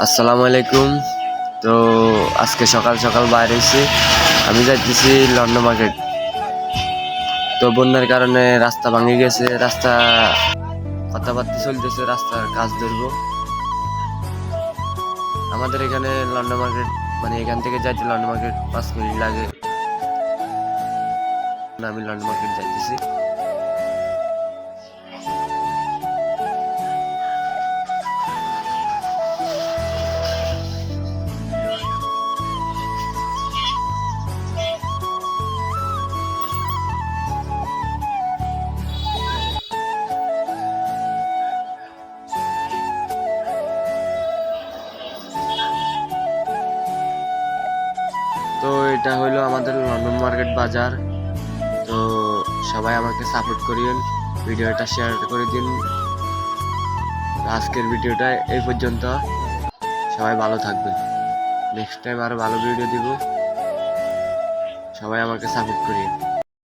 আসসালামু আলাইকুম। তো আজকে সকাল সকাল বাইরে এসে আমি যাইতেছি লন্ডন মার্কেট। তো বন্যার কারণে রাস্তা ভাঙে গেছে, রাস্তা কথাবার্তা চলতেছে, রাস্তার কাজ ধরবো। আমাদের এখানে লন্ডন মার্কেট মানে এখান থেকে যাইতে লন্ডন মার্কেট 5 মিনিট লাগে। আমি লন্ডন মার্কেট যাইতেছি। তো এটা হইলো আমাদের লন্ডন মার্কেট বাজার। তো সবাই আমাকে সাপোর্ট করিয়েন, ভিডিওটা শেয়ার করে দিন। আজকের ভিডিওটা এই পর্যন্ত। সবাই ভালো থাকবেন। নেক্সট টাইম আরো ভালো ভিডিও দিব। সবাই আমাকে সাপোর্ট করিয়েন।